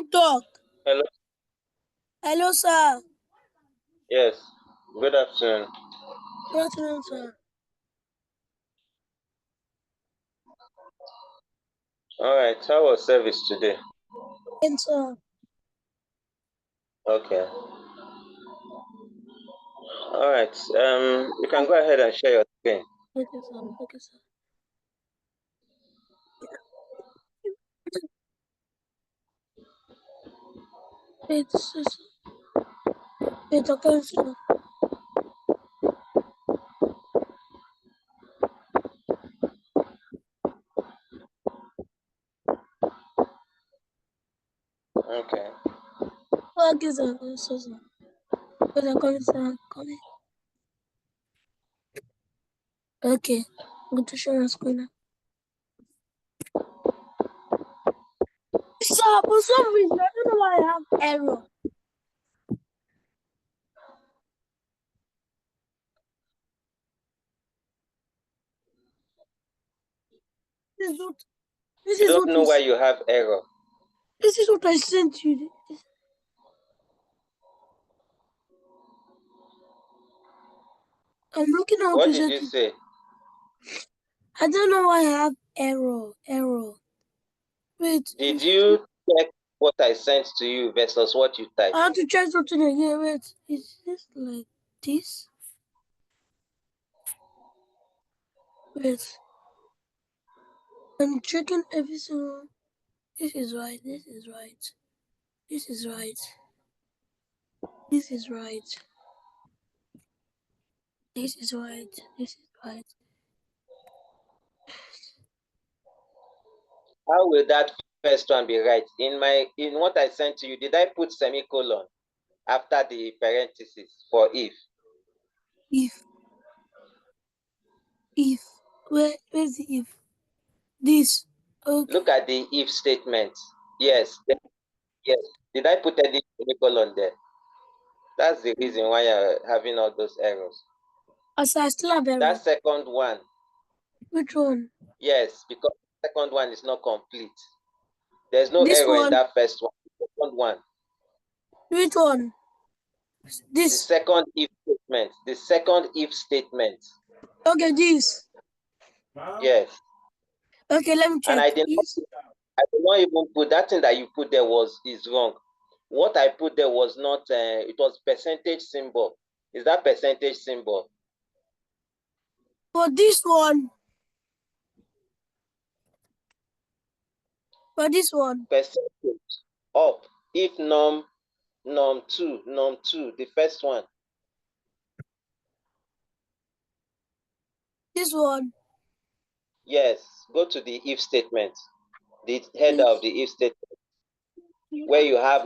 Talk. Hello. Hello, sir. Yes. Good afternoon. Good afternoon, sir. All right. How was service today? And sir. Okay. All right. You can go ahead and share your screen. Okay, sir. Okay, sir. It's okay, sir. Okay. Okay, sir. Okay, sir. Okay, coming, sir. Coming. Okay. I'm going to share your screen now. Sir, for some reason, I don't know why I have error. This is what. This You is don't what know why is. you have error. This is what I sent you. I'm looking at What to did send you it. say? I don't know why I have error. Error. Wait. Did you check what I sent to you versus what you typed? I have to try something again. Wait. Is this like this? Wait. I'm checking every single. This is right. This is right. This is right. This is right. This is right. This is right. How will that first one be right? In what I sent to you, did I put semicolon after the parenthesis for if? If. Where's the if? This. Okay. Look at the if statement. Yes. Yes. Did I put any semicolon there? That's the reason why you're having all those errors. As I still have error. That second one. Which one? Yes, because the second one is not complete. There's no This error in one. that first one. The second one. Which one? The This. second if statement. The second if statement. Okay, this. Yes. Okay, let me check. And I did not even put that thing that you put there is wrong. What I put there was not it was percentage symbol. Is that percentage symbol? For this one. For this one. Percentage up. If num2, the first one. This one. Yes, go to the if statement, the header of the if statement, where you have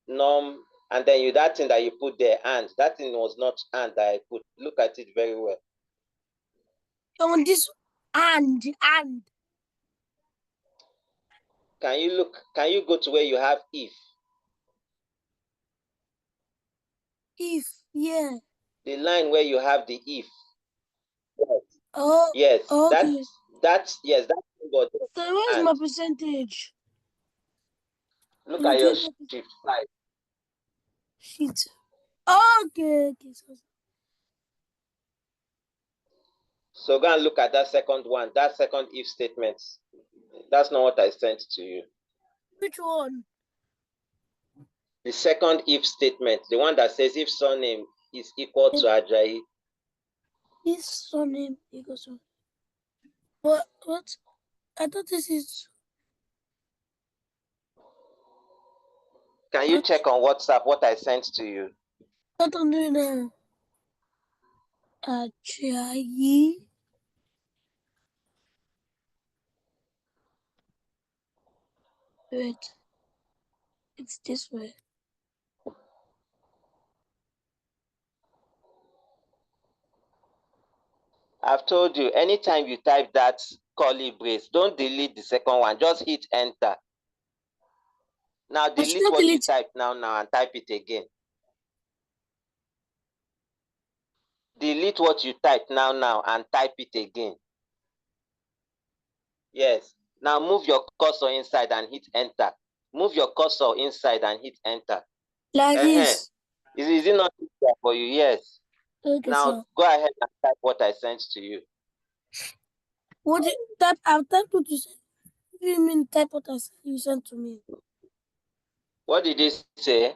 num, and then that thing that you put there, and that thing was not and that I put. Look at it very well. On this and. Can you look? Can you go to where you have if? If, yeah. The line where you have the if. Yes. Oh. Yes. Okay. That's yes. That's symbol. So where's my percentage? Look at your shift 5. Shit. Okay. So go and look at that second one. That second if statement. That's not what I sent to you. Which one? The second if statement, the one that says if surname is equal to Ajayi. This surname equals to. What? I thought this is. Can you check on WhatsApp what I sent to you? What I'm doing now? Ajayi. Wait. It's this way. I've told you, anytime you type that curly brace, don't delete the second one. Just hit enter. Now delete what you typed now and type it again. Delete what you typed now and type it again. Yes. Now move your cursor inside and hit enter. Move your cursor inside and hit enter. Like this. Is it not easier for you? Yes. Okay, Now sir. go ahead and type what I sent to you. What did that? I've typed what you sent. What do you mean type what you sent to me? What did it say?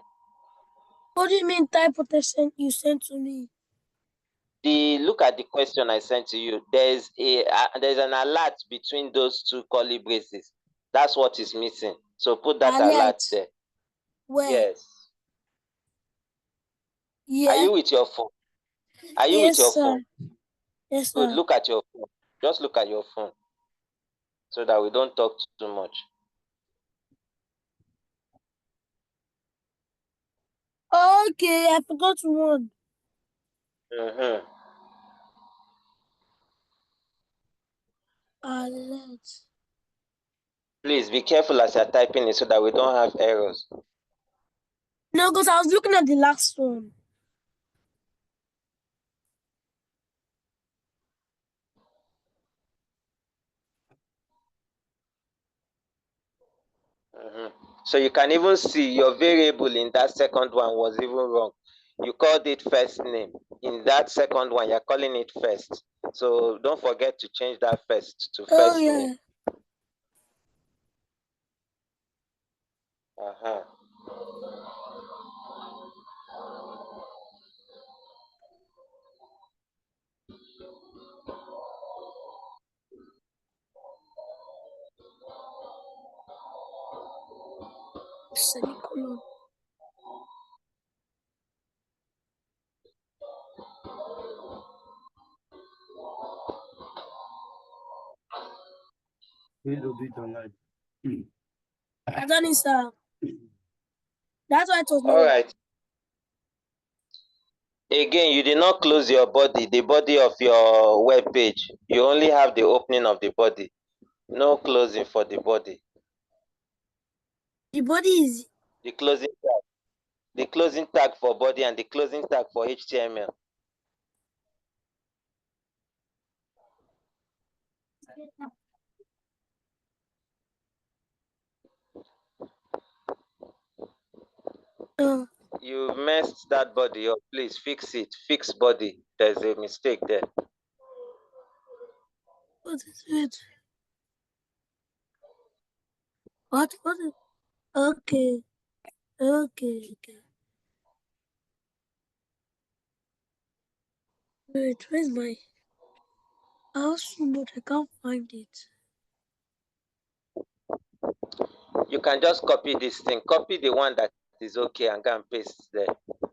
What do you mean type what you sent to me? Look at the question I sent to you. There's an alert between those two curly braces. That's what is missing. So put that alert Alert. there. Where? Yes. Are Yeah. you with your phone? Are you with Yes, your sir. phone? Yes, Good. sir. Look at your phone. Just look at your phone so that we don't talk too much. Okay, I forgot one. Mm-hmm. Alert. Please be careful as you're typing it so that we don't have errors. No, because I was looking at the last one. Mm-hmm. So you can even see your variable in that second one was even wrong. You called it first name. In that second one, you're calling it first. So don't forget to change that first to Oh, first yeah. name. Uh-huh. Semicolon. I done it, sir. That's why it was All not. right. Again, you did not close your body, the body of your web page. You only have the opening of the body. No closing for the body. The body is. The closing tag. The closing tag for body and the closing tag for HTML. Oh, You messed that body up. Please fix it. Fix body. There's a mistake there. what is it? What? What is? Okay. Okay. Okay. Wait, where's my house? But I can't find it. You can just copy this thing. Copy the one that is okay and go and paste there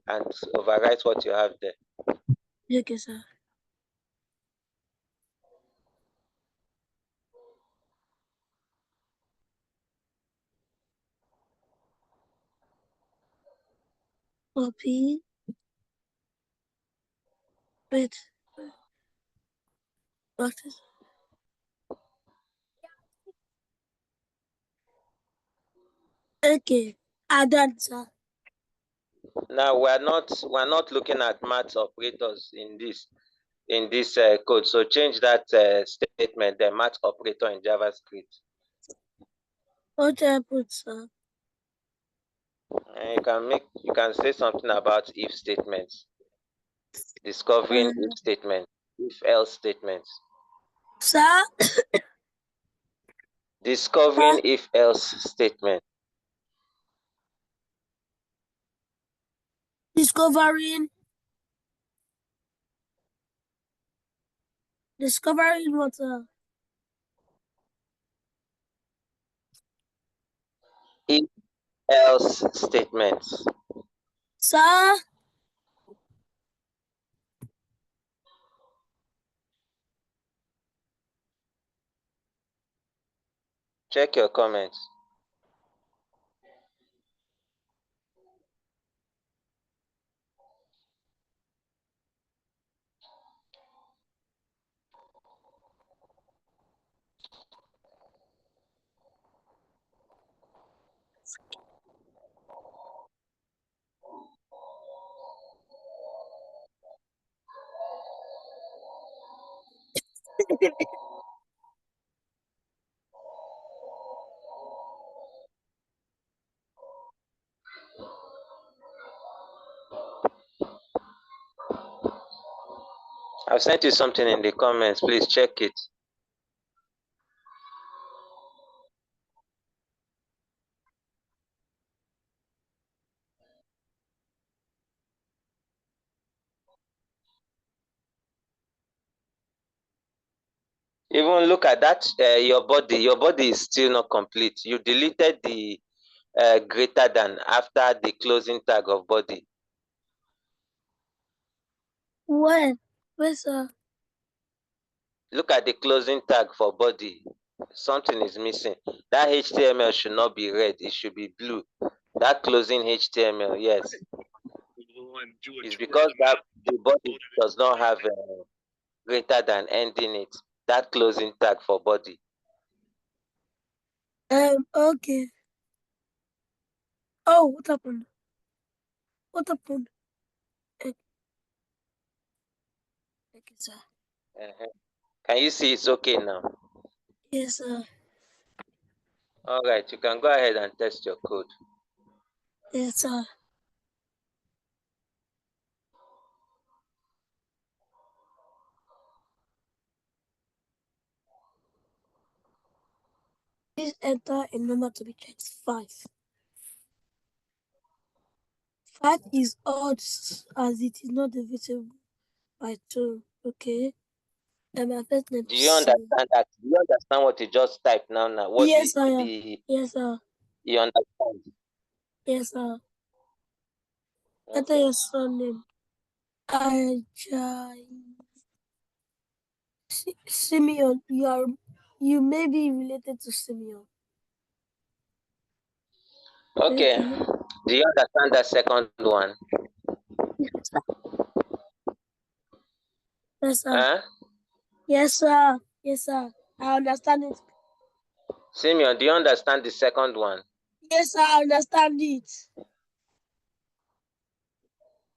and overwrite what you have there. Okay, sir. Copy. Wait. What is? Okay. I done, sir. Now we're not looking at math operators in this code. So change that statement, the math operator in JavaScript. What did I put, sir? And you can say something about if statements, discovering if statements, if else statements, Sir? discovering if else statement. Discovering. Discovering what, sir? If else statements. Sir? Check your comments. I've sent you something in the comments. Please check it. Even look at that, your body. Your body is still not complete. You deleted the greater than after the closing tag of body. When? Where, sir? Look at the closing tag for body. Something is missing. That HTML should not be red. It should be blue. That closing HTML, yes. It's because that the body does not have a greater than ending it. That closing tag for body. Okay. Oh, what happened? What happened? Okay, sir. Can you see it's okay now? Yes, sir. All right, you can go ahead and test your code. Yes, sir. Please enter a number to be checked. 5. 5 is odd as it is not divisible by 2. Okay. And my first name Do is you understand that? Do you understand what you just typed now? What yes, sir. yes, sir. You understand? Yes, sir. Okay. Enter your surname. Ajay. Simeon. You may be related to Simeon. Okay. Do you understand the second one? Yes, sir. Yes, sir. Huh? Yes, sir. Yes, sir. I understand it. Simeon, do you understand the second one? Yes, sir. I understand it.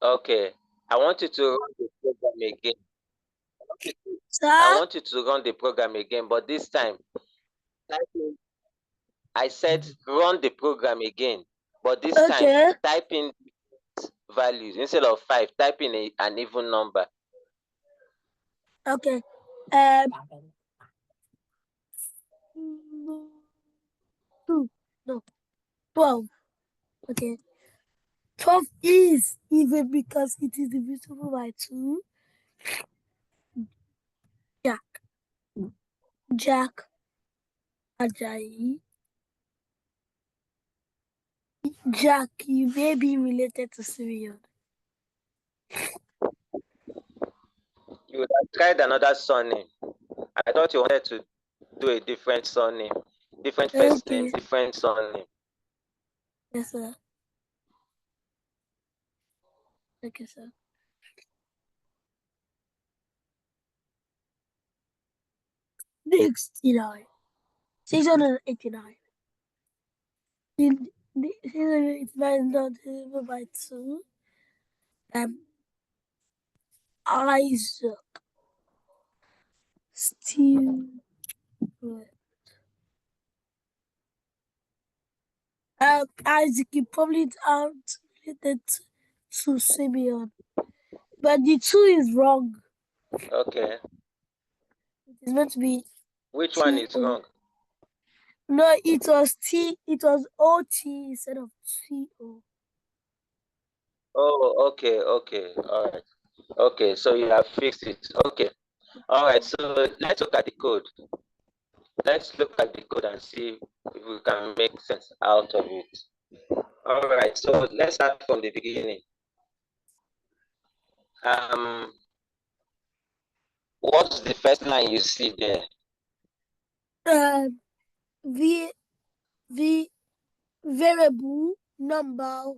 Okay. I want you to run the program again. Sir? I want you to run the program again, but this time, type in, I said run the program again, but this time, type in values. Instead of 5, type in an even number. Okay. 2. No. 12. Okay. 12 is even because it is divisible by 2. Jack. Ajayi. Jack, you may be related to Simeon. You would have tried another surname. I thought you wanted to do a different surname, different first name, different surname. Yes, sir. Okay, sir. Next, 689. The 689 is not divisible by 2. Isaac. Still. Isaac, you probably aren't related to Simeon. But the 2 is wrong. Okay. It's meant to be. Which one is wrong? No, it was T. It was OT instead of CO. Oh, okay, okay, all right. Okay, so you have fixed it. Okay. All right, so let's look at the code. Let's look at the code and see if we can make sense out of it. All right, so let's start from the beginning. What's the first line you see there? The variable number.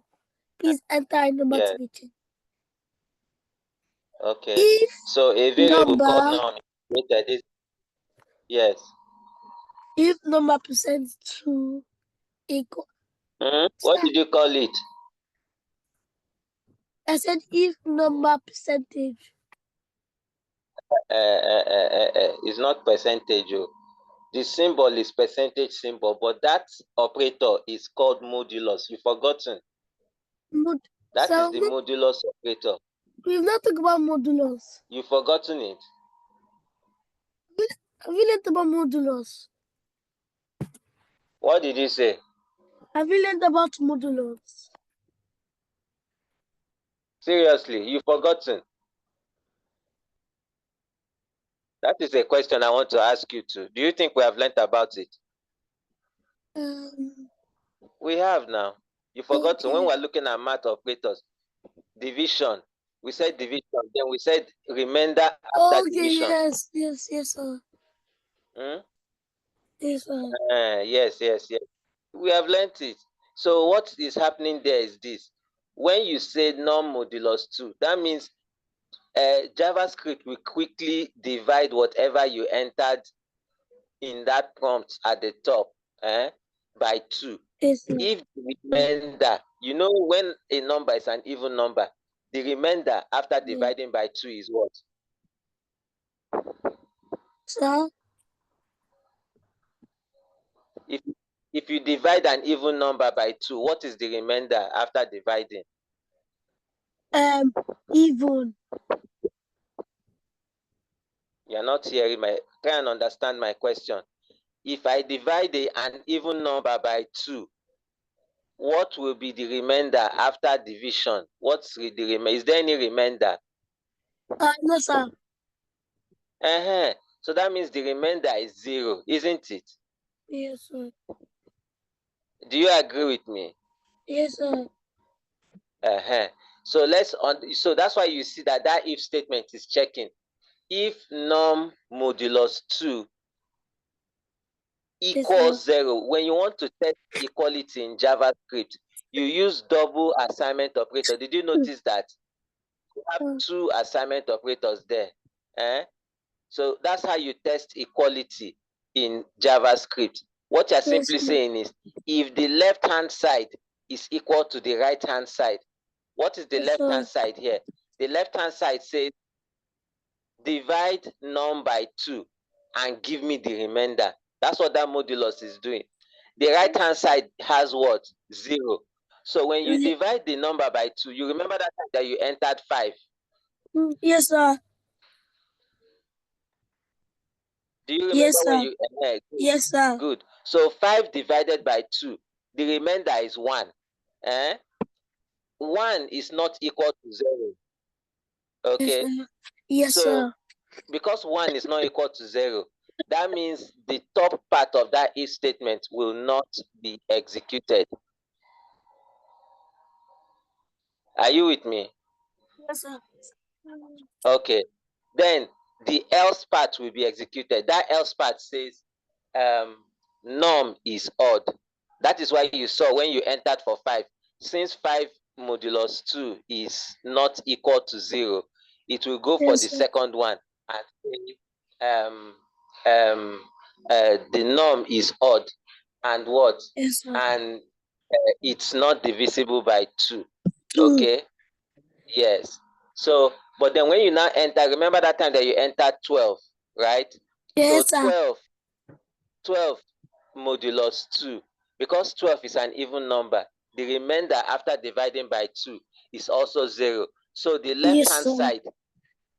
Please enter a number to be changed. Okay. If so a variable number, called noun is yes. If number percent 2 equal. What did you call it? I said if number percentage. It's not percentage. The symbol is percentage symbol, but that operator is called modulus. You've forgotten. That is the modulus operator. We've not talked about modulus. You've forgotten it. Have you learned about modulus? What did you say? Have you learned about modulus? Seriously, you've forgotten. That is a question I want to ask you too. Do you think we have learned about it? We have now. You've forgotten. Okay. When we're looking at math operators, division, we said division, then we said remainder after division. Yes, sir. Hmm? Yes, sir. Yes. We have learned it. So what is happening there is this. When you say non-modulus 2, that means JavaScript will quickly divide whatever you entered in that prompt at the top by 2. Yes, sir. If the remainder, you know, when a number is an even number, the remainder after dividing by 2 is what? Sir? If you divide an even number by 2, what is the remainder after dividing? Even. You're not hearing my, try and understand my question. If I divide an even number by 2, what will be the remainder after division? What's the remainder? Is there any remainder? No, sir. So that means the remainder is 0, isn't it? Yes, sir. Do you agree with me? Yes, sir. So so that's why you see that if statement is checking. If num modulus 2 equals 0, when you want to test equality in JavaScript, you use double assignment operator. Did you notice that? You have 2 assignment operators there. So that's how you test equality in JavaScript. What you're simply saying is, if the left-hand side is equal to the right-hand side, what is the left-hand side here? The left-hand side says, divide num by 2 and give me the remainder. That's what that modulus is doing. The right-hand side has what? 0. So when you divide the number by 2, you remember that time that you entered 5? Yes, sir. Do you remember when you entered? Yes, sir. Good. So 5 divided by 2, the remainder is 1. 1 is not equal to 0. Okay. Yes, so, sir. Because 1 is not equal to 0, that means the top part of that if statement will not be executed. Are you with me? Yes, sir. Okay. Then the else part will be executed. That else part says num is odd. That is why you saw when you entered for 5, since 5 modulus 2 is not equal to 0, it will go for the second one and say the num is odd and what? And it's not divisible by 2. Okay. Yes. So, but then when you now enter, remember that time that you entered 12, right? Yes, so 12 modulus 2, because 12 is an even number, the remainder after dividing by 2 is also 0. So the left hand side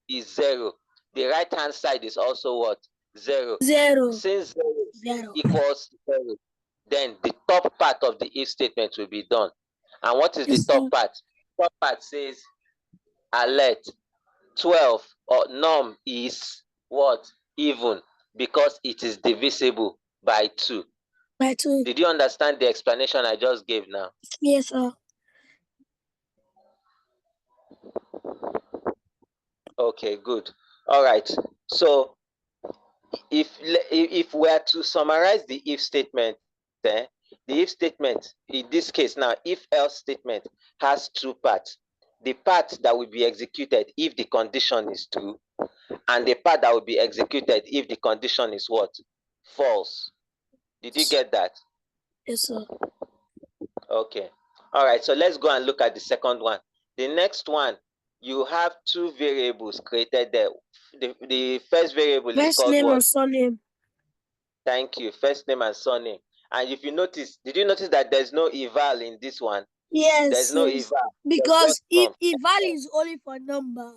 is 0. The right hand side is also what? 0. Since 0 equals 0, then the top part of the if statement will be done. And what is the top part? Top part says alert 12 or num is what? Even, because it is divisible by 2. Did you understand the explanation I just gave now? Yes, sir. Okay, good. All right. So if we are to summarize the if statement, the if statement in this case now, if else statement has 2 parts. The part that will be executed if the condition is true, and the part that will be executed if the condition is what? False. Did you get that? Yes, sir. Okay. All right. So let's go and look at the second one. The next one, you have 2 variables created there. The first variable is called name what? and surname. Thank you. First name and surname. And if you notice, did you notice that there's no eval in this one? Yes. There's no eval. Because from. eval is only for number.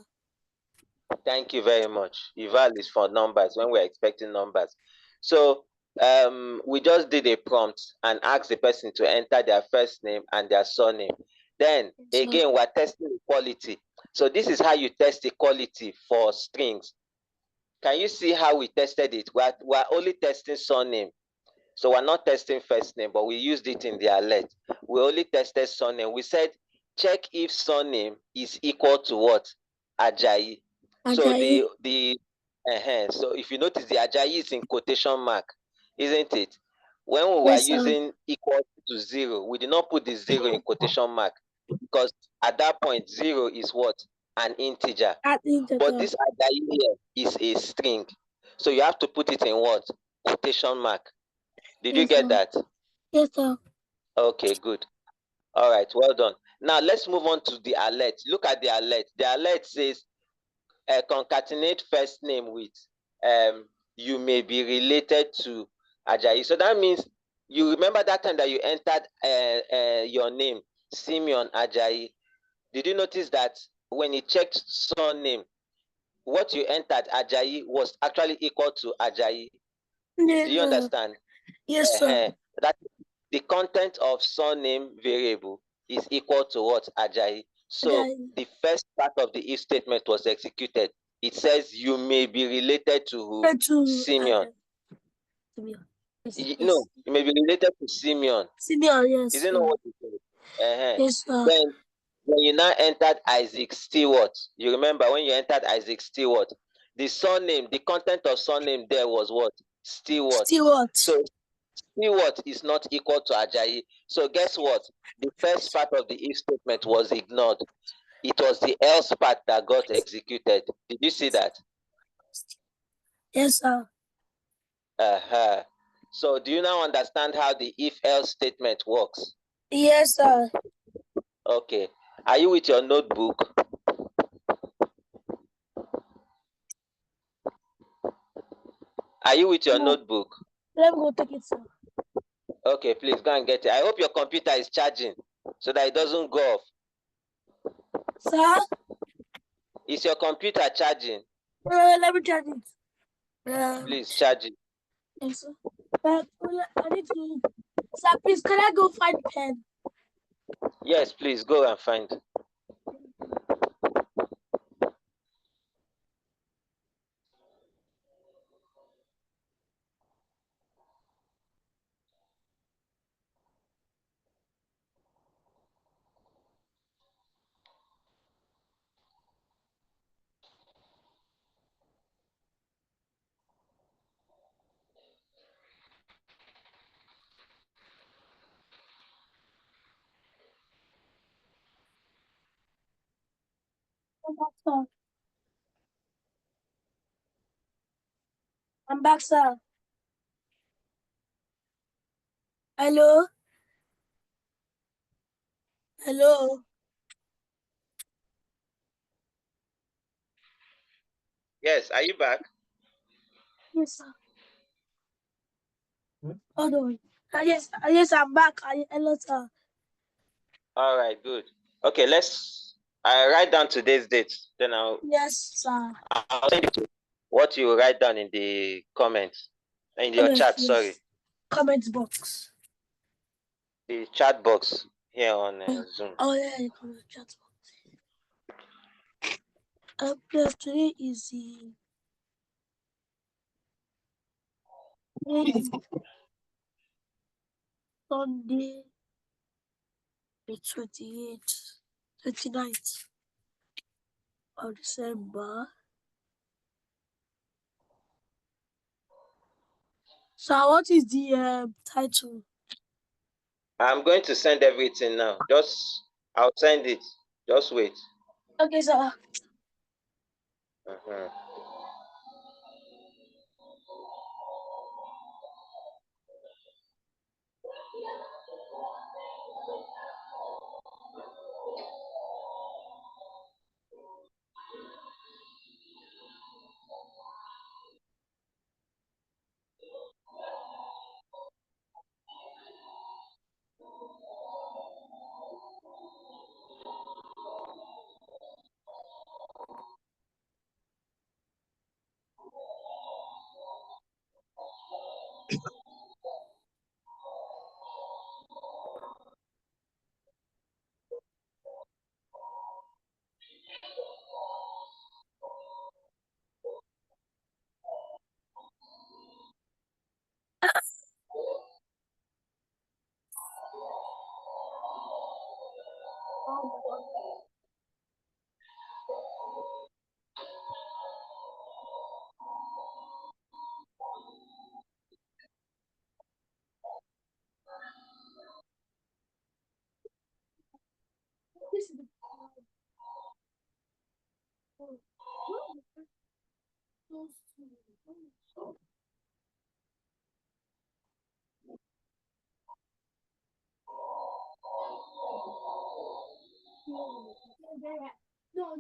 Thank you very much. Eval is for numbers when we're expecting numbers. So we just did a prompt and asked the person to enter their first name and their surname. Then again, we're testing equality. So this is how you test equality for strings. Can you see how we tested it? We're only testing surname. So we're not testing first name, but we used it in the alert. We only tested surname. We said, check if surname is equal to what? Ajayi. So so if you notice, the Ajayi is in quotation mark, isn't it? When we were using equal to 0, we did not put the 0 in quotation mark because at that point 0 is what? An integer. But this Ajayi here is a string. So you have to put it in what? Quotation mark. Did you get that? Yes, sir. Okay, good. All right, well done. Now let's move on to the alert. Look at the alert. The alert says concatenate first name with you may be related to Ajayi. So that means you remember that time that you entered your name, Simeon Ajayi. Did you notice that when you checked surname, what you entered, Ajayi, was actually equal to Ajayi? Yes, Do you understand? Yes, sir. That the content of surname variable is equal to what? Ajayi. So the first part of the if statement was executed. It says you may be related to who? Simeon. No, you may be related to Simeon. Simeon, yes. Isn't that what you said? Yes, sir. Then when you now entered Isaac Stewart, you remember when you entered Isaac Stewart, the surname, the content of surname there was what? Stewart. So Stewart is not equal to Ajayi. So guess what? The first part of the if statement was ignored. It was the else part that got executed. Did you see that? Yes, sir. So do you now understand how the if else statement works? Yes, sir. Okay. Are you with your notebook? Are you with your notebook? Let me go take it, sir. Okay, please go and get it. I hope your computer is charging so that it doesn't go off. Sir? Is your computer charging? Let me charge it. Please charge it. Yes, sir. I need to. Sir, please, can I go find pen? Yes, please go and find. I'm back, sir. Hello? Hello? Yes, are you back? Yes, sir. Hold on. Yes, I'm back. Hello, sir. All right, good. Okay, let's write down today's date. Then I'll sir. I'll send you what you write down in the comments. In your chat, yes. sorry. Comment box. The chat box here on Zoom. Oh, yeah, the comment chat box. Today is Sunday, the 29th of December. So, what is the title? I'm going to send everything now. I'll send it. Just wait. Okay, sir.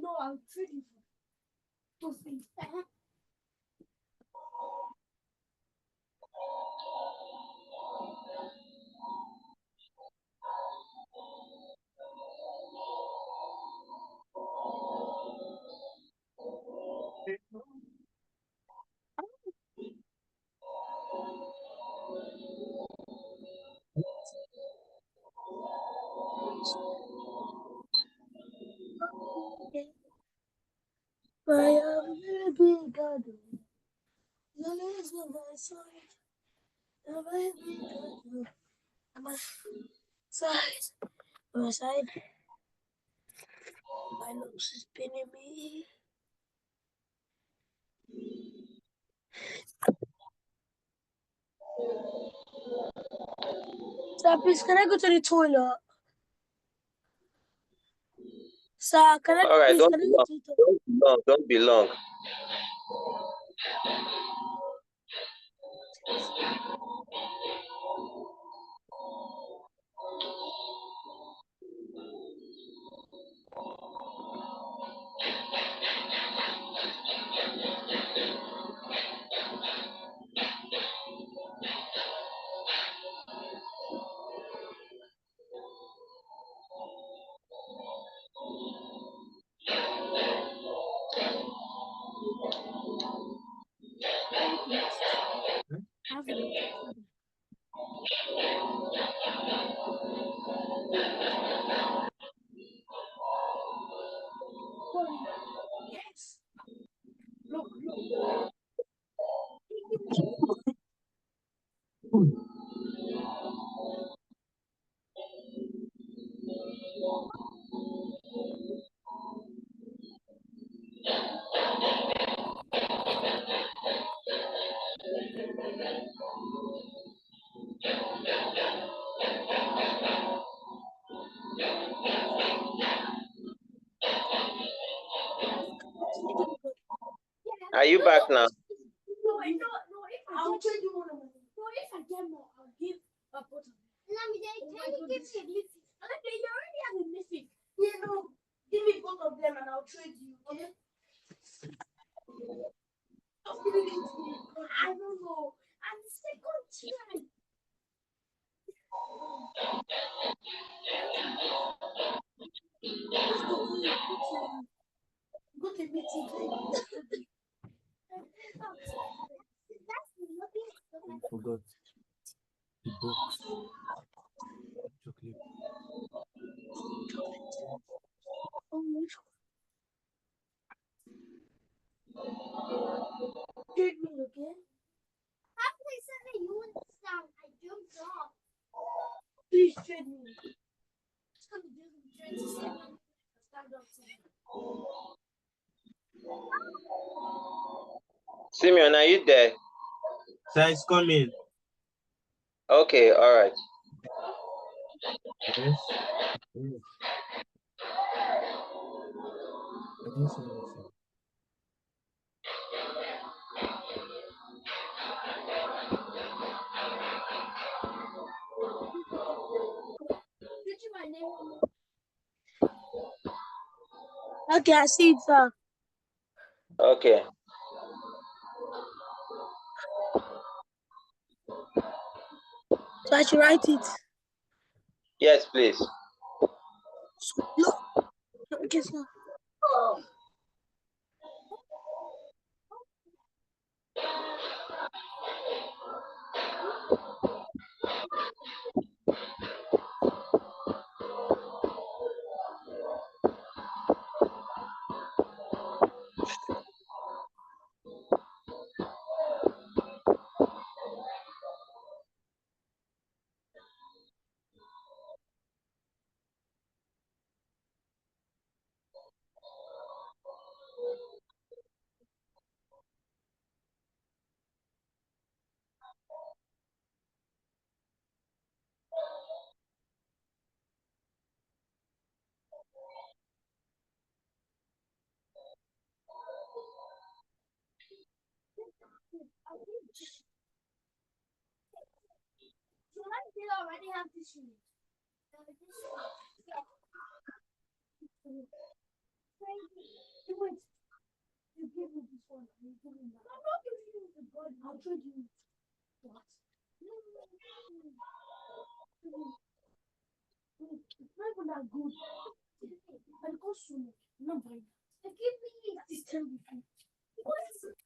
No, I'm trading for things. I am very big God. The legs of my side. The very big God. My side. My side. My nose is pinning me. Sir, please, can I go to the toilet? Sir, can I All right, please can I go to the toilet? don't be long. Yes. Look. Are you back now? No, I'll trade you one of them. No, if I get more, I'll give a bottle. Can you give me a mythic? Okay, you already have a mythic. Yeah, no. Give me both of them and I'll trade you, okay? I'll give it to you. I don't know. And the second try. Let's go to meeting. I forgot the box. Chocolate. Oh, trade me, okay? Please trade me. It's gonna do 27 stand up to me. Simeon, are you there? Sir, it's coming. Okay, all right. Yes. Yes. I didn't say anything. My name. Okay, I see it, sir. Okay. So I should write it. Yes, please. Look. Okay, sir. already have this one. You give me this one. You give me that. I'm not giving you the gun. I'll trade you. What? It's not even that good. And it goes soon. Not buying that. Give me that. It's terrible. What is it?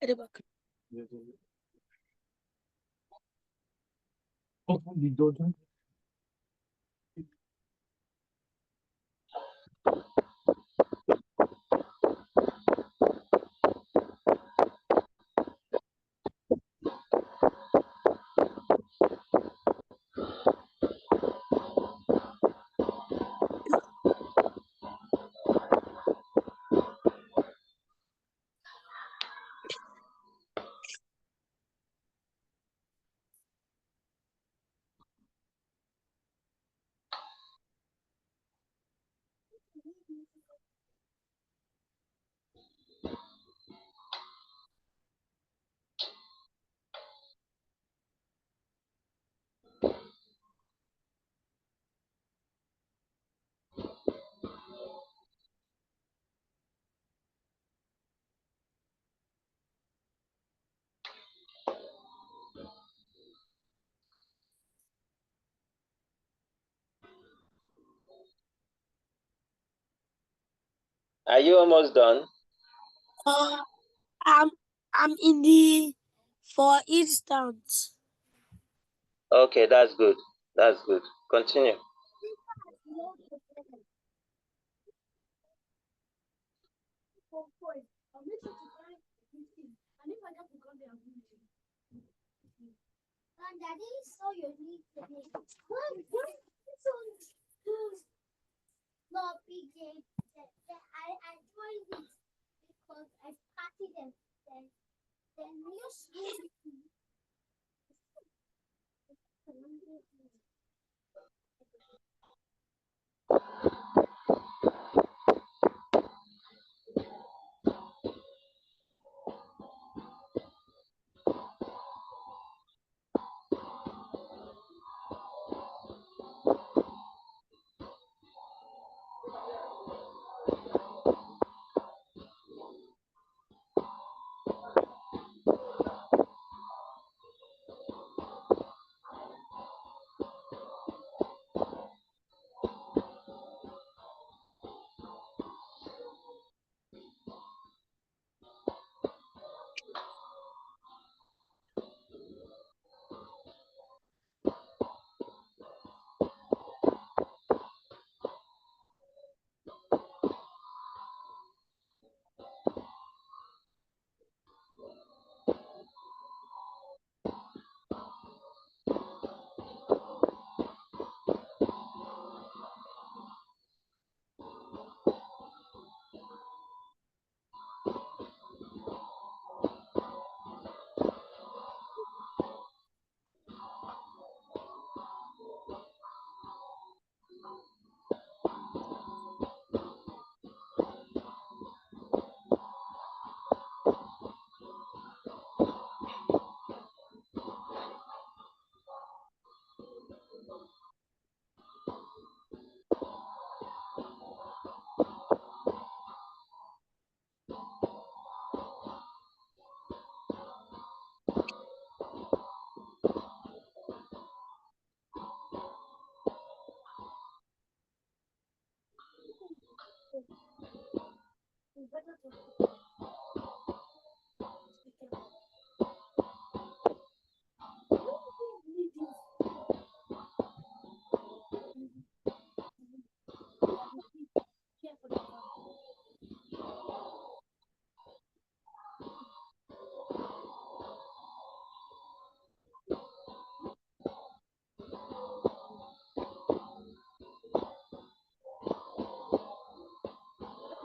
At the back. Open the door. Are you almost done? I'm in the for instance. Okay, that's good. That's good. Continue. Daddy saw your knee today. No, PJ. I joined this because I started them. Then you see.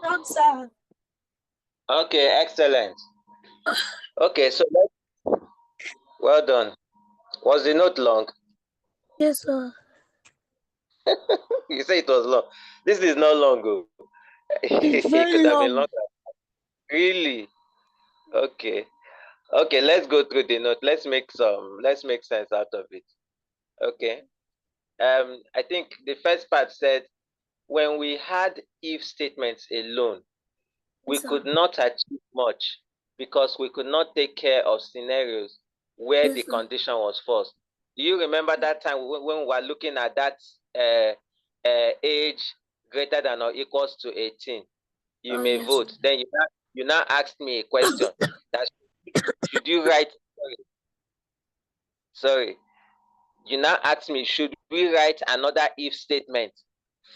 Answer. Okay, excellent. Okay, so well done. Was the note long? Yes, sir. You say it was long. This is not long ago. It's It very could have been long. longer. Really? Okay. Okay, let's go through the note. Let's make sense out of it. Okay. I think the first part said when we had if statements alone, we Yes, sir. could not achieve much because we could not take care of scenarios where Yes, the sir. condition was false. Do you remember that time when we were looking at that age greater than or equals to 18? You may yes. vote. Then you now asked me a question that should you write sorry. You now ask me, should we write another if statement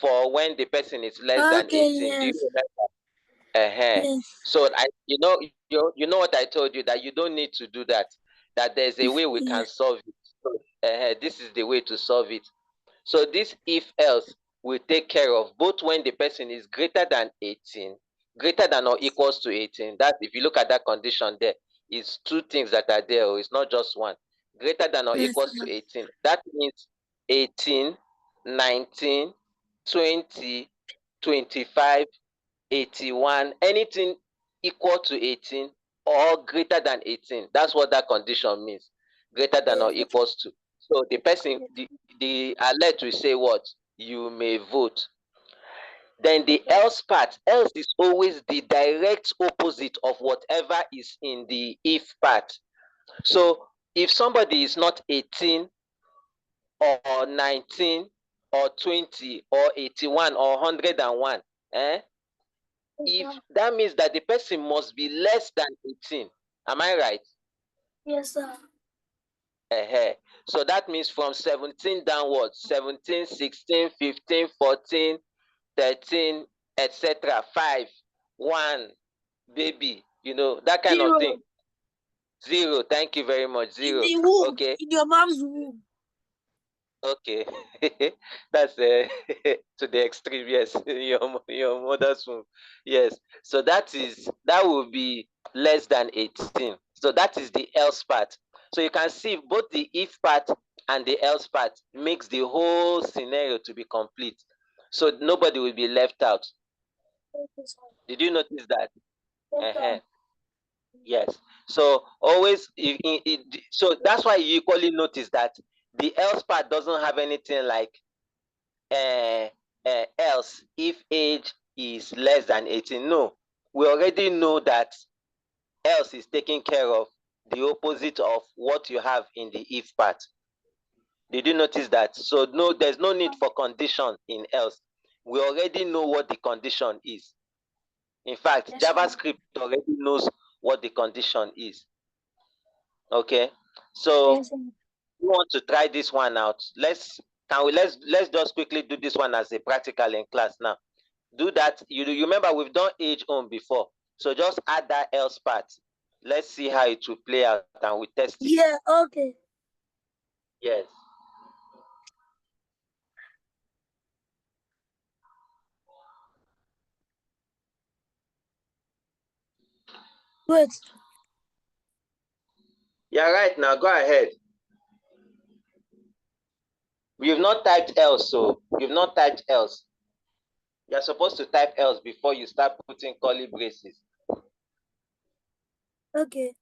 for when the person is less than 18? Do you Yes. remember? Yes. So you know what I told you, that you don't need to do that. That there's a way we can solve it. So, this is the way to solve it. So this if else will take care of both when the person is greater than 18, greater than or equals to 18. That if you look at that condition there, it's two things that are there, or it's not just one. Greater than or Yes, equals to 18. That means 18, 19, 20, 25, 81, anything equal to 18 or greater than 18. That's what that condition means. Greater than or equals to. So the person, the alert will say what? You may vote. Then the else part, else is always the direct opposite of whatever is in the if part. So if somebody is not 18 or 19 or 20 or 81 or 101, if that means that the person must be less than 18. Am I right? Yes, sir. So that means from 17 downwards, 17, 16, 15, 14, 13, etc. 5, 1, baby, that kind of thing. 0. Thank you very much. 0. In the womb. Okay. In your mom's womb. Okay. That's to the extreme. Yes. Your mother's womb. Yes. So that will be less than 18. So that is the else part. So you can see both the if part and the else part makes the whole scenario to be complete. So nobody will be left out. Did you notice that? Yes. So always, so that's why you equally notice that the else part doesn't have anything like else if age is less than 18. No, we already know that else is taking care of the opposite of what you have in the if part. Did you notice that? So no, there's no need for condition in else. We already know what the condition is. In fact, Yes, JavaScript already knows what the condition is. Okay, so Yes, we want to try this one out. Let's just quickly do this one as a practical in class now. Do that. You remember we've done age on before, so just add that else part. Let's see how it will play out and we test it. Yeah, okay. Yes. Wait. Yeah, right. Now go ahead. You've not typed else, so you've not typed else. You're supposed to type else before you start putting curly braces. Okay.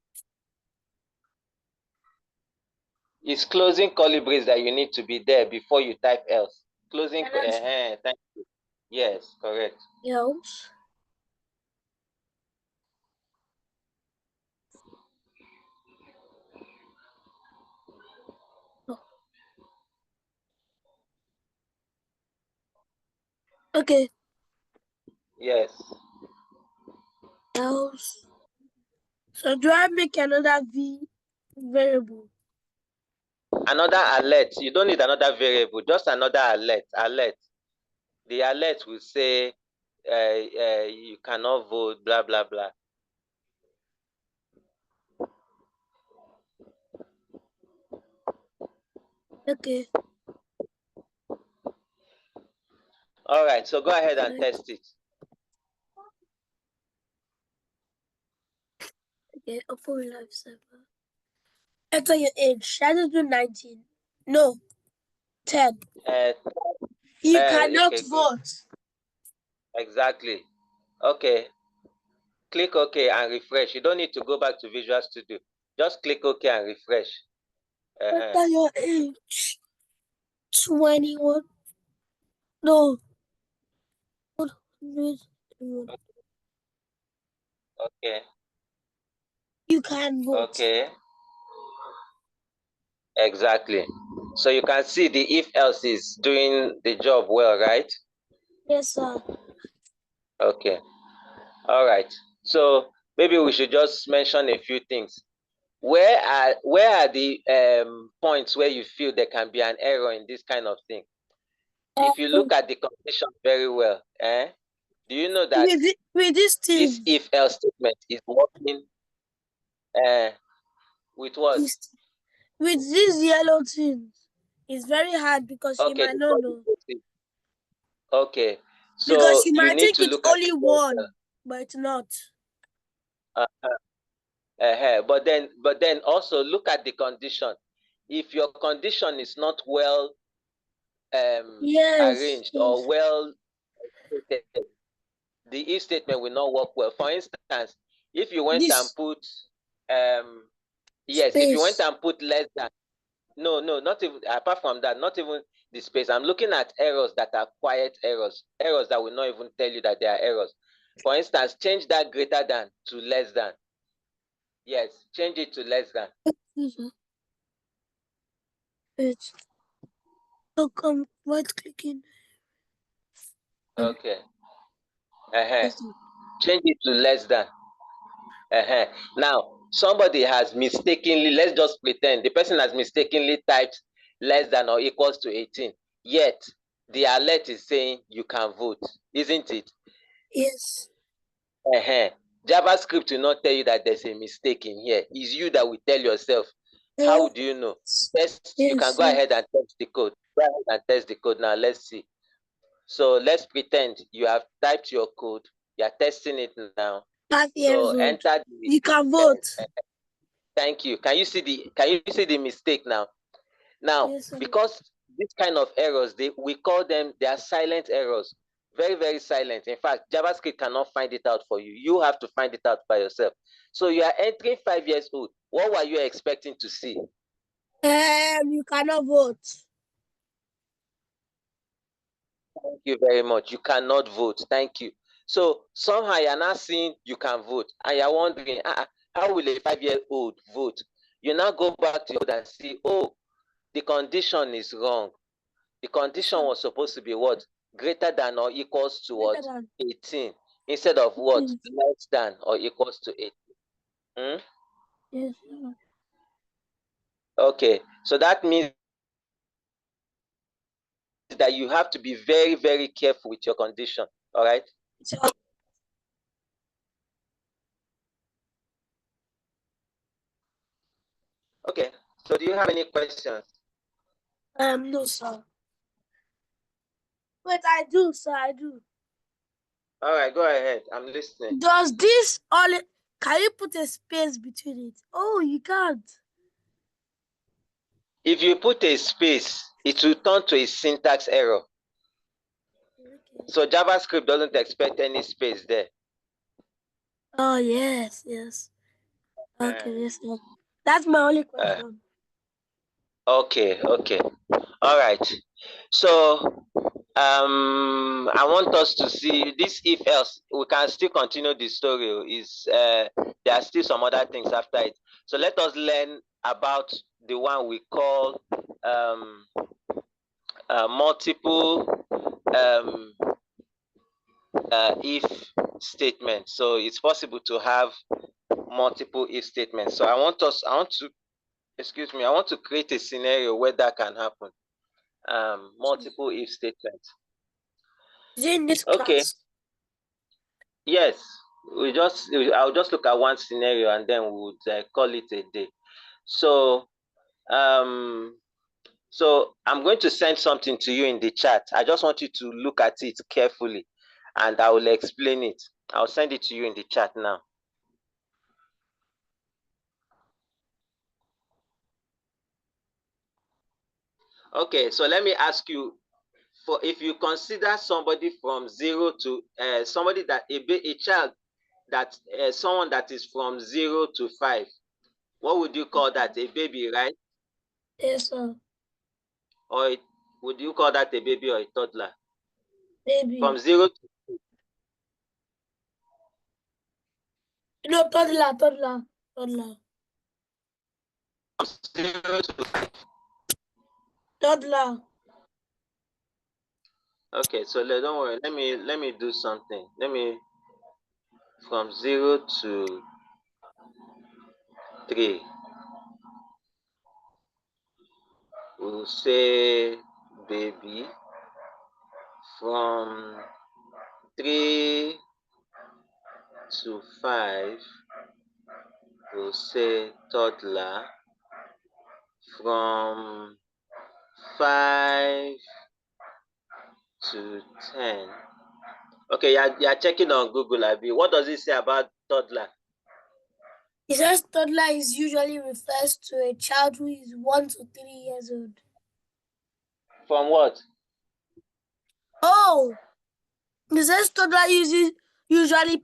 It's closing curly brace that you need to be there before you type else. Closing. Thank you. Yes, correct. Else. Oh. Okay. Yes. Else. So do I make another variable? Another alert. You don't need another variable, just another alert. Alert. The alert will say you cannot vote, blah, blah, blah. Okay. All right, so go ahead and test it. Okay, open live server. Enter your age. Should I do 19? No. 10. You cannot okay, vote. Exactly. Okay. Click OK and refresh. You don't need to go back to Visual Studio. Just click OK and refresh. Enter your age. 21. No. 100. Okay. You can vote. Okay. Exactly. So you can see the if else is doing the job well, right? Yes, sir. Okay. All right. So maybe we should just mention a few things. Where are the points where you feel there can be an error in this kind of thing? If you look at the condition very well, do you know that with this thing, this if else statement is working with what? With these yellow things, it's very hard because you might not know. Okay. So because you might need think to it's look at only one, but it's not. But then also look at the condition. If your condition is not well arranged or well stated, the if statement will not work well. For instance, if you went and put yes, if you went and put less than, no, not even, apart from that, not even the space. I'm looking at errors that are quiet errors that will not even tell you that they are errors. For instance, change that greater than to less than. Yes, change it to less than. It's so come right clicking. Okay. Change it to less than. Now, somebody has mistakenly, let's just pretend the person has mistakenly typed less than or equals to 18. Yet, the alert is saying you can vote, isn't it? Yes. JavaScript will not tell you that there's a mistake in here. It's you that will tell yourself. How do you know? Test, you can go ahead and test the code. Go ahead and test the code now. Let's see. So let's pretend you have typed your code. You are testing it now. So enter the, you can vote. Thank you. Can you see the mistake now? Now, yes, because this kind of errors, we call them, they are silent errors. Very, very silent. In fact, JavaScript cannot find it out for you. You have to find it out by yourself. So you are entering 5 years old. What were you expecting to see? You cannot vote. Thank you very much. You cannot vote. Thank you. So somehow you're not seeing you can vote, and you're wondering, how will a 5-year-old vote? You now go back to your code and see, oh, the condition is wrong. The condition was supposed to be what? Greater than or equals to what? 18. Instead of what? Less than or equals to 18. Yes. Okay. So that means that you have to be very, very careful with your condition. All right? Okay. So do you have any questions? No, sir. But I do, sir. I do. All right, go ahead. I'm listening. Does this can you put a space between it? Oh, you can't. If you put a space, it will turn to a syntax error. Okay. So JavaScript doesn't expect any space there. Oh, yes. Okay, yes. That's my only question. Okay. All right. So I want us to see this if else. We can still continue the story. There are still some other things after it. So let us learn about the one we call multiple if statement. So it's possible to have multiple if statements. So I want to create a scenario where that can happen. Multiple if statements. In this class. Yes, I'll just look at one scenario and then we would call it a day. So so I'm going to send something to you in the chat. I just want you to look at it carefully and I will explain it. I'll send it to you in the chat now. Okay, so let me ask you, for if you consider somebody from 0 to somebody that a child that someone that is from 0 to 5, what would you call that? A baby, right? Yes, sir. Or would you call that a baby or a toddler? Baby. From 0 to no, toddler. From 0 to 5. Toddler. Okay, so don't worry. Let me do something. From 0 to 3. We'll say baby. From 3 to 5, we'll say toddler. From 5 to 10. Okay, you're checking on Google, Abi. What does it say about toddler? It says toddler is usually refers to a child who is 1 to 3 years old. From what? Oh, it says toddler usually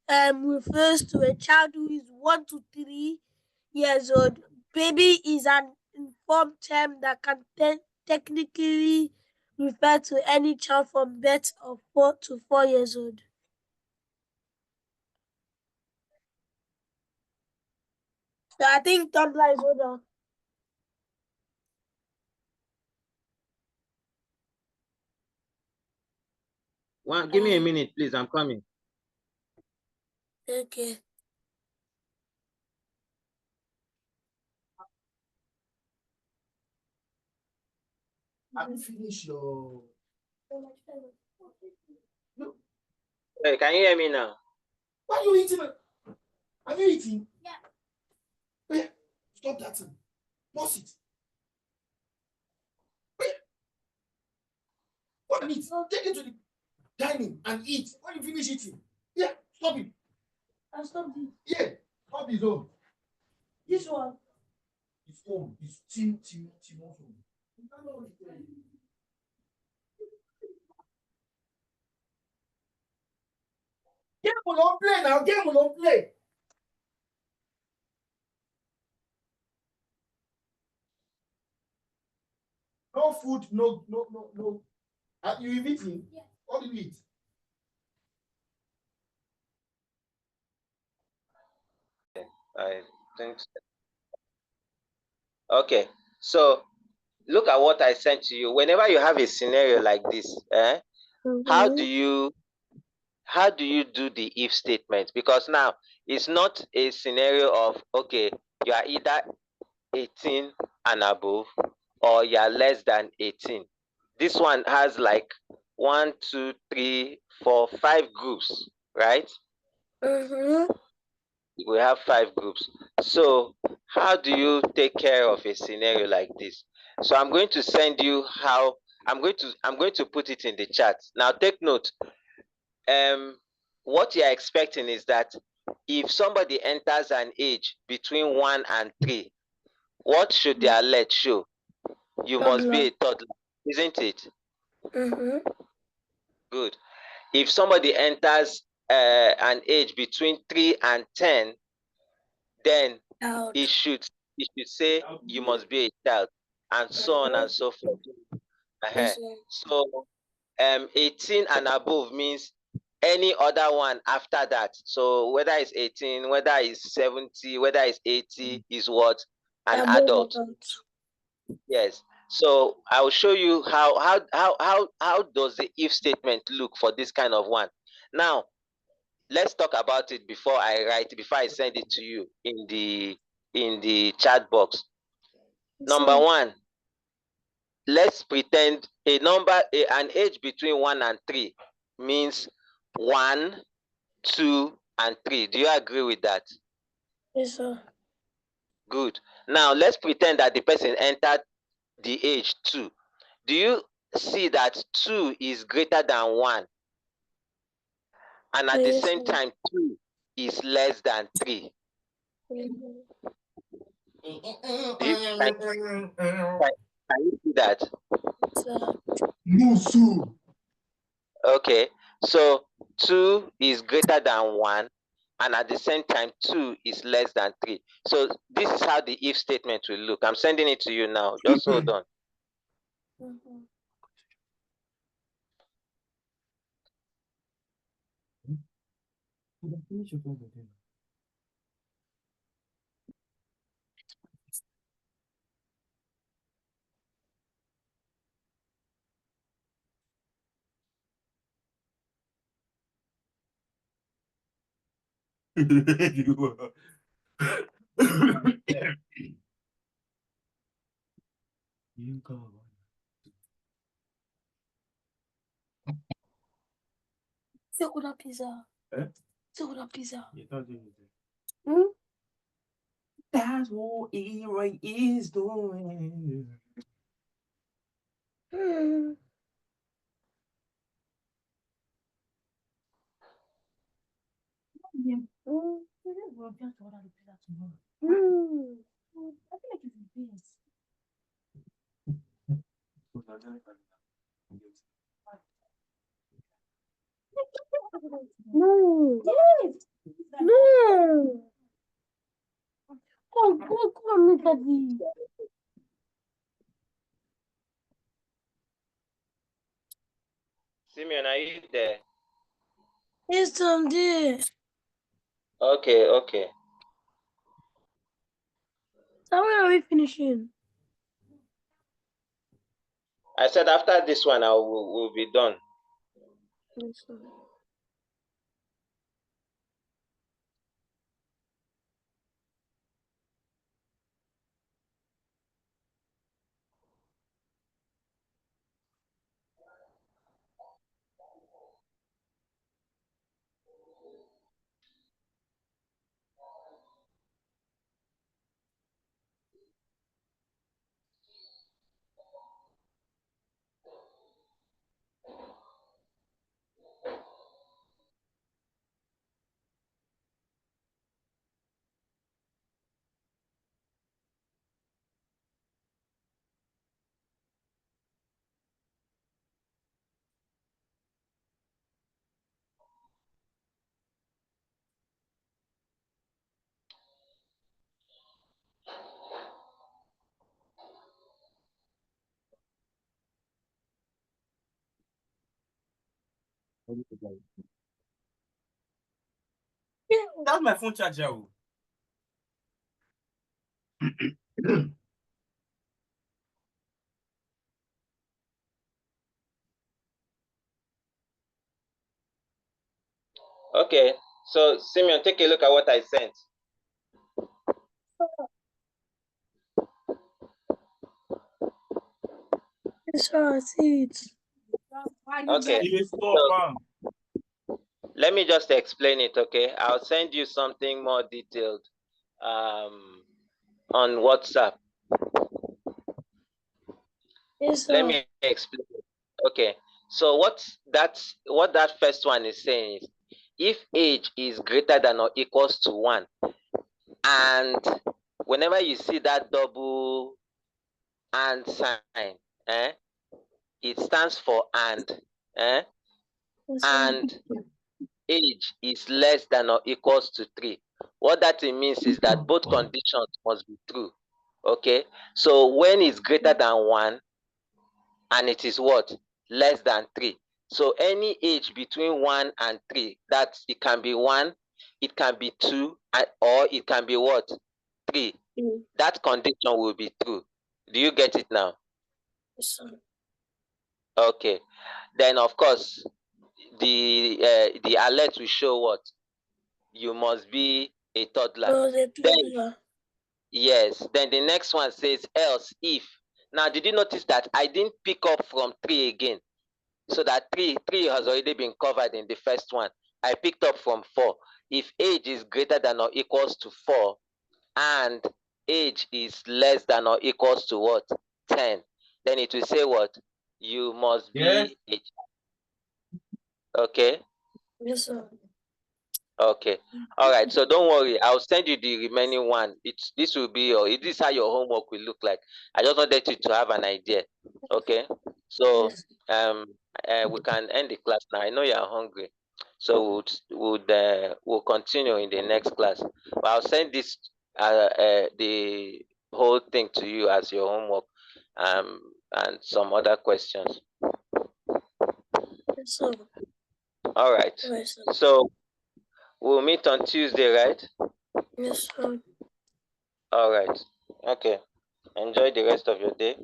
refers to a child who is 1 to 3 years old. Baby is an informed term that can technically refer to any child from birth of 4 to 4 years old. So I think toddler is older. Well, give me a minute, please. I'm coming. Okay. Have you finished your... Hey, can you hear me now? Why are you eating it? Have you eaten? Yeah. Yeah. Stop that thing. Pause it. Go and eat. Take it to the dining and eat. When you finish eating. Yeah, stop it. I'll stop this. Yeah, stop his own. This one. His home. His team home. Game will not play now. Game will not play. No food, no. You eating? Yeah. What do you eat? I think so. Okay, so look at what I sent to you. Whenever you have a scenario like this, how do you do the if statement? Because now it's not a scenario of, okay, you are either 18 and above or you are less than 18. This one has like 1, 2, 3, 4, 5 groups, right? We have 5 groups. So how do you take care of a scenario like this? So I'm going to send you how I'm going to put it in the chat. Now take note. What you're expecting is that if somebody enters an age between 1 and 3, what should their alert show? You must be a toddler, isn't it? Good. If somebody enters an age between 3 and 10, then it should say you must be a child, and so on and so forth. So 18 and above means any other one after that. So whether it's 18, whether it's 70, whether it's 80 is what? An adult. Yes. So I will show you how does the if statement look for this kind of one. Now let's talk about it before I send it to you in the chat box. Number one, let's pretend an age between 1 and 3 means 1, 2, and 3. Do you agree with that? Yes, sir. Good. Now let's pretend that the person entered the age 2. Do you see that 2 is greater than 1? And at the same time, 2 is less than 3. Can you see that? Musu. Okay, so 2 is greater than 1, and at the same time 2 is less than 3. So this is how the if statement will look. I'm sending it to you now. Just hold on. Segura pizza. Eh? Segura pizza. That's what E-Ray is doing. I feel like it's beans. No. Yes. No. Come on, look at this. Simeon, are you there? Yes, I'm there. Okay. So when are we finishing? I said after this one, we'll be done. Yes, sir. That's my phone charger. Okay, so Simeon, take a look at what I sent. Sure, I see it. Okay, so let me just explain it, okay? I'll send you something more detailed on WhatsApp. Yes, Let me explain it. Okay, so what that first one is saying is, if age is greater than or equals to 1, and whenever you see that double and sign, it stands for and, and age is less than or equals to 3. What that means is that both conditions must be true. Okay, so when it's greater than 1 and it is what? Less than 3. So any age between 1 and 3, that it can be 1, it can be 2, or it can be what? 3. That condition will be true. Do you get it now? Yes, Okay. Then of course the alert will show what? You must be a toddler. Then, yes. Then the next one says else if. Now, did you notice that I didn't pick up from 3 again? So that 3 has already been covered in the first one. I picked up from 4. If age is greater than or equals to 4 and age is less than or equals to what? 10. Then it will say what? You must be a child. Okay? Yes, sir. Okay. All right. So don't worry. I'll send you the remaining one. This will be this is how your homework will look like. I just wanted you to have an idea. Okay. So we can end the class now. I know you are hungry. So we'll continue in the next class. But I'll send this the whole thing to you as your homework and some other questions. Yes, sir. All right. Yes, sir. So we'll meet on Tuesday, right? Yes, sir. All right. Okay. Enjoy the rest of your day.